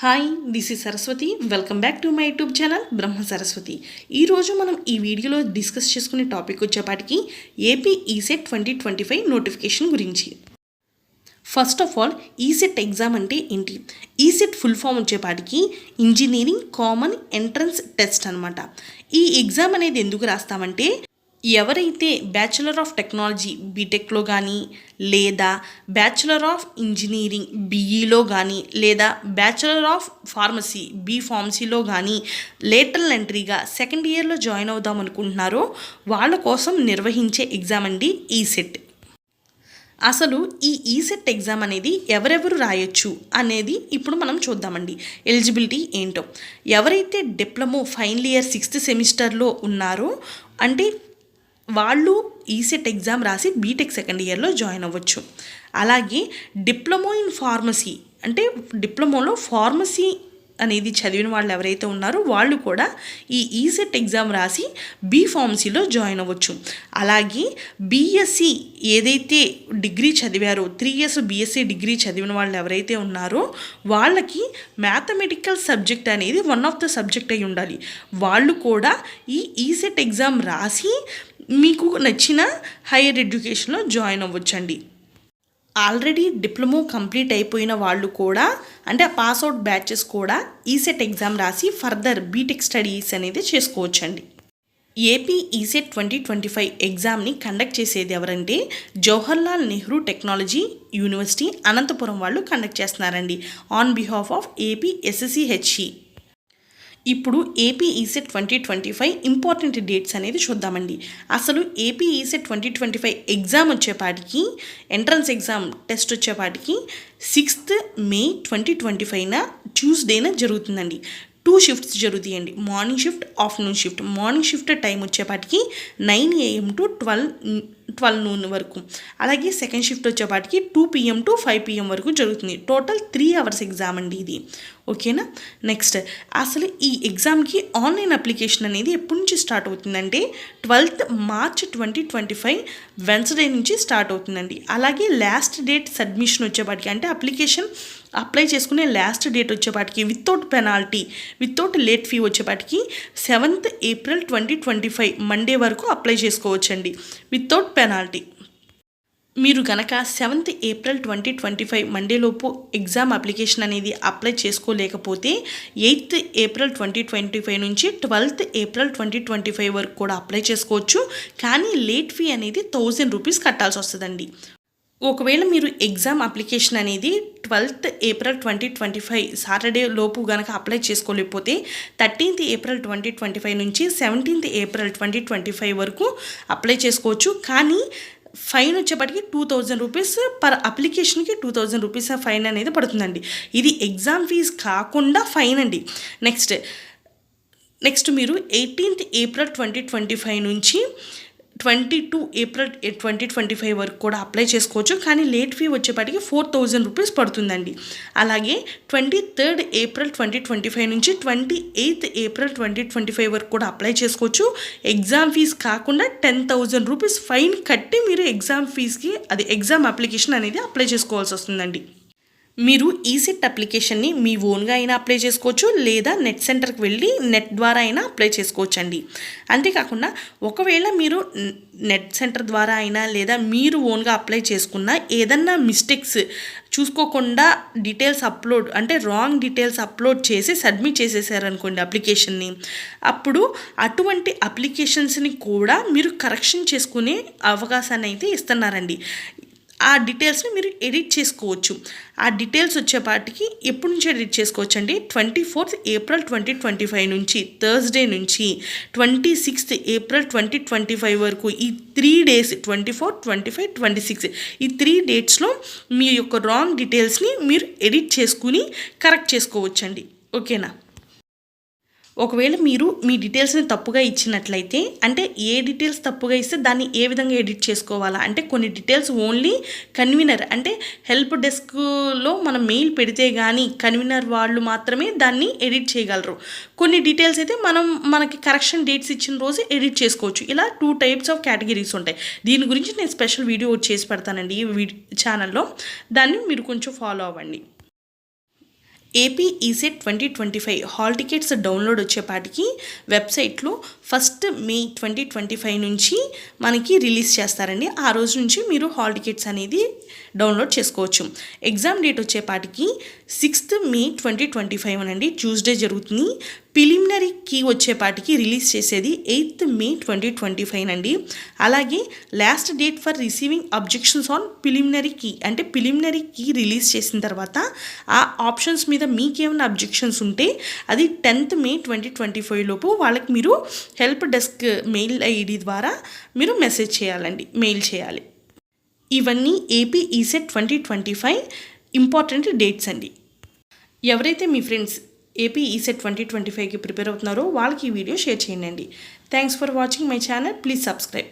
Hi this is Saraswati. Welcome back to my YouTube channel Brahma Saraswati. ఈరోజు మనం ఈ వీడియోలో డిస్కస్ చేసుకునే టాపిక్ వచ్చేపాటికి ఏపీ ఈసెట్ 2025 నోటిఫికేషన్ గురించి. First of all ECET exam అంటే ఏంటి? ఈసెట్ ఫుల్ ఫామ్ వచ్చేపాటికి ఇంజనీరింగ్ కామన్ ఎంట్రన్స్ టెస్ట్ అనమాట. ఈ ఎగ్జామ్ అనేది ఎందుకు రాస్తామంటే ఎవరైతే బ్యాచులర్ ఆఫ్ టెక్నాలజీ బీటెక్లో కానీ లేదా బ్యాచులర్ ఆఫ్ ఇంజనీరింగ్ బీఈలో కానీ లేదా బ్యాచులర్ ఆఫ్ ఫార్మసీ ఫార్మసీలో కానీ లేటరల్ ఎంట్రీగా సెకండ్ ఇయర్లో జాయిన్ అవుదాం అనుకుంటున్నారో వాళ్ళ కోసం నిర్వహించే ఎగ్జామ్ అండి ఈసెట్. అసలు ఈ ఈసెట్ ఎగ్జామ్ అనేది ఎవరెవరు రాయొచ్చు అనేది ఇప్పుడు మనం చూద్దామండి. ఎలిజిబిలిటీ ఏంటో, ఎవరైతే డిప్లొమా ఫైనల్ ఇయర్ 6th సెమిస్టర్లో ఉన్నారో అంటే వాళ్ళు ఈసెట్ ఎగ్జామ్ రాసి బీటెక్ సెకండ్ ఇయర్లో జాయిన్ అవ్వచ్చు. అలాగే డిప్లొమా ఇన్ ఫార్మసీ అంటే డిప్లొమాలో ఫార్మసీ అనేది చదివిన వాళ్ళు ఎవరైతే ఉన్నారో వాళ్ళు కూడా ఈ ఈసెట్ ఎగ్జామ్ రాసి ఫార్మసీలో జాయిన్ అవ్వచ్చు. అలాగే బీఎస్సీ ఏదైతే డిగ్రీ చదివారో 3 years బీఎస్సీ డిగ్రీ చదివిన వాళ్ళు ఎవరైతే ఉన్నారో వాళ్ళకి మ్యాథమెటికల్ సబ్జెక్ట్ అనేది వన్ ఆఫ్ ద సబ్జెక్ట్ అయి ఉండాలి. వాళ్ళు కూడా ఈ ఈసెట్ ఎగ్జామ్ రాసి మీకు నచ్చిన హైయర్ ఎడ్యుకేషన్లో జాయిన్ అవ్వచ్చండి. ఆల్రెడీ డిప్లొమా కంప్లీట్ అయిపోయిన వాళ్ళు కూడా అంటే పాస్అవుట్ బ్యాచెస్ కూడా ఈసెట్ ఎగ్జామ్ రాసి ఫర్దర్ బీటెక్ స్టడీస్ అనేది చేసుకోవచ్చండి. ఏపీ ఈసెట్ 2025 ఎగ్జామ్ని కండక్ట్ చేసేది ఎవరంటే జవహర్లాల్ నెహ్రూ టెక్నాలజీ యూనివర్సిటీ అనంతపురం వాళ్ళు కండక్ట్ చేస్తున్నారండి ఆన్ బిహాఫ్ ఆఫ్ ఏపీ ఎస్ఎస్సిహెచ్ఈ. ఇప్పుడు ఏపీ ఈసెట్ 2025 ఇంపార్టెంట్ డేట్స్ అనేది చూద్దామండి. అసలు ఏపీ ఈసెట్ 2025 ఎగ్జామ్ వచ్చేపాటికి ఎంట్రన్స్ ఎగ్జామ్ టెస్ట్ వచ్చేపాటికి 6th May 2025 ట్యూస్డేన జరుగుతుందండి. 2 shifts జరుగుతాయండి, morning shift afternoon shift. Morning shift time వచ్చేపాటికి 9 AM to 12 noon వరకు. అలాగే సెకండ్ షిఫ్ట్ వచ్చేపాటికి 2 PM to 5 PM వరకు జరుగుతుంది. టోటల్ 3 hours ఎగ్జామ్ అండి ఇది. ఓకేనా? నెక్స్ట్ అసలు ఈ ఎగ్జామ్కి ఆన్లైన్ అప్లికేషన్ అనేది ఎప్పటి నుంచి స్టార్ట్ అవుతుందంటే 12th March 2025 వెన్స్డే నుంచి స్టార్ట్ అవుతుందండి. అలాగే లాస్ట్ డేట్ సబ్మిషన్ వచ్చేపాటికి అంటే అప్లికేషన్ అప్లై చేసుకునే లాస్ట్ డేట్ వచ్చేపాటికి without penalty without late fee వచ్చేపాటికి 7th April 2025 మండే వరకు అప్లై చేసుకోవచ్చండి వితౌట్ పెనాల్టీ. మీరు కనుక 7th April 2025 మండేలోపు ఎగ్జామ్ అప్లికేషన్ అనేది అప్లై చేసుకోలేకపోతే 8th April 2025 నుంచి 12th April 2025 వరకు కూడా అప్లై చేసుకోవచ్చు. కానీ లేట్ ఫీ అనేది 1000 రూపీస్ కట్టాల్సి వస్తుందండి. ఒకవేళ మీరు ఎగ్జామ్ అప్లికేషన్ అనేది 12th April 2025 సాటర్డే లోపు కనుక అప్లై చేసుకోలేకపోతే 13th April 2025 నుంచి 17th April 2025 వరకు అప్లై చేసుకోవచ్చు. కానీ ఫైన్ వచ్చేప్పటికి 2000 రూపీస్ పర్ అప్లికేషన్కి 2000 రూపీస్ ఫైన్ అనేది పడుతుందండి. ఇది ఎగ్జామ్ ఫీజు కాకుండా ఫైన్ అండి. నెక్స్ట్ మీరు 18th April 2025 నుంచి 22 April 2025 వరకు కూడా అప్లై చేసుకోవచ్చు. కానీ లేట్ ఫీ వచ్చేపాటికి 4000 రూపీస్ పడుతుందండి. అలాగే 23rd April 2025 నుంచి 28th April 2025 వరకు కూడా అప్లై చేసుకోవచ్చు. ఎగ్జామ్ ఫీజు కాకుండా 10,000 రూపీస్ ఫైన్ కట్టి మీరు ఎగ్జామ్ ఫీజుకి ఎగ్జామ్ అప్లికేషన్ అనేది అప్లై చేసుకోవాల్సి వస్తుందండి. మీరు ఈసెట్ అప్లికేషన్ని మీ ఓన్గా అయినా అప్లై చేసుకోవచ్చు లేదా నెట్ సెంటర్కి వెళ్ళి నెట్ ద్వారా అయినా అప్లై చేసుకోవచ్చు అండి. అంతేకాకుండా ఒకవేళ మీరు నెట్ సెంటర్ ద్వారా అయినా లేదా మీరు ఓన్గా అప్లై చేసుకున్న ఏదన్నా మిస్టేక్స్ చూసుకోకుండా డీటెయిల్స్ అప్లోడ్ అంటే రాంగ్ డీటెయిల్స్ అప్లోడ్ చేసి సబ్మిట్ చేసేసారనుకోండి అప్లికేషన్ని, అప్పుడు అటువంటి అప్లికేషన్స్ని కూడా మీరు కరెక్షన్ చేసుకునే అవకాశాన్ని అయితే ఇస్తున్నారండి. ఆ డీటెయిల్స్ని మీరు ఎడిట్ చేసుకోవచ్చు. ఆ డీటెయిల్స్ వచ్చేపాటికి ఎప్పటి నుంచి ఎడిట్ చేసుకోవచ్చు అండి 24th April 2025 నుంచి థర్స్డే నుంచి 26th April 2025 వరకు ఈ 3 days 24, 25, 26 ఈ 3 dates మీ యొక్క రాంగ్ డీటెయిల్స్ని మీరు ఎడిట్ చేసుకుని కరెక్ట్ చేసుకోవచ్చండి. ఓకేనా? ఒకవేళ మీరు మీ డీటెయిల్స్ని తప్పుగా ఇచ్చినట్లయితే అంటే ఏ డీటెయిల్స్ తప్పుగా ఇస్తే దాన్ని ఏ విధంగా ఎడిట్ చేసుకోవాలా అంటే కొన్ని డీటెయిల్స్ ఓన్లీ కన్వీనర్ అంటే హెల్ప్ డెస్క్లో మనం మెయిల్ పెడితే కానీ కన్వీనర్ వాళ్ళు మాత్రమే దాన్ని ఎడిట్ చేయగలరు. కొన్ని డీటెయిల్స్ అయితే మనకి కరెక్షన్ డేట్స్ ఇచ్చిన రోజు ఎడిట్ చేసుకోవచ్చు. ఇలా 2 types ఆఫ్ కేటగిరీస్ ఉంటాయి. దీని గురించి నేను స్పెషల్ వీడియో చేసి పెడతానండి ఈ ఛానల్లో, దాన్ని మీరు కొంచెం ఫాలో అవ్వండి. AP ECET 2025 hall tickets download వచ్చేపాటికి వెబ్సైట్లో 1 May 2025 నుంచి మనకి రిలీజ్ చేస్తారండి. ఆ రోజు నుంచి మీరు హాల్ టికెట్స్ అనేది డౌన్లోడ్ చేసుకోవచ్చు. ఎగ్జామ్ డేట్ వచ్చేపాటికి 6 May 2025 అనండి, ట్యూస్డే జరుగుతుంది. ప్రిలిమినరీ కీ వచ్చేపాటికి రిలీజ్ చేసేది 8 May 2025 అండి. అలాగే last date for receiving objections on preliminary key, అంటే ప్రిలిమినరీ కీ రిలీజ్ చేసిన తర్వాత ఆ ఆప్షన్స్ మీద మీకేమైనా అబ్జెక్షన్స్ ఉంటే అది 10th May 2025 లోపు వాళ్ళకి మీరు హెల్ప్ డెస్క్ మెయిల్ ఐడి ద్వారా మీరు మెసేజ్ చేయాలండి, మెయిల్ చేయాలి. ఇవన్నీ ఏపీ ఈసెట్ 2025 ఇంపార్టెంట్ డేట్స్ అండి. ఎవరైతే మీ ఫ్రెండ్స్ ఏపీ ఈసెట్ 2025కి ప్రిపేర్ అవుతున్నారో వాళ్ళకి ఈ వీడియో షేర్ చేయండి. Thanks for watching my channel. Please subscribe.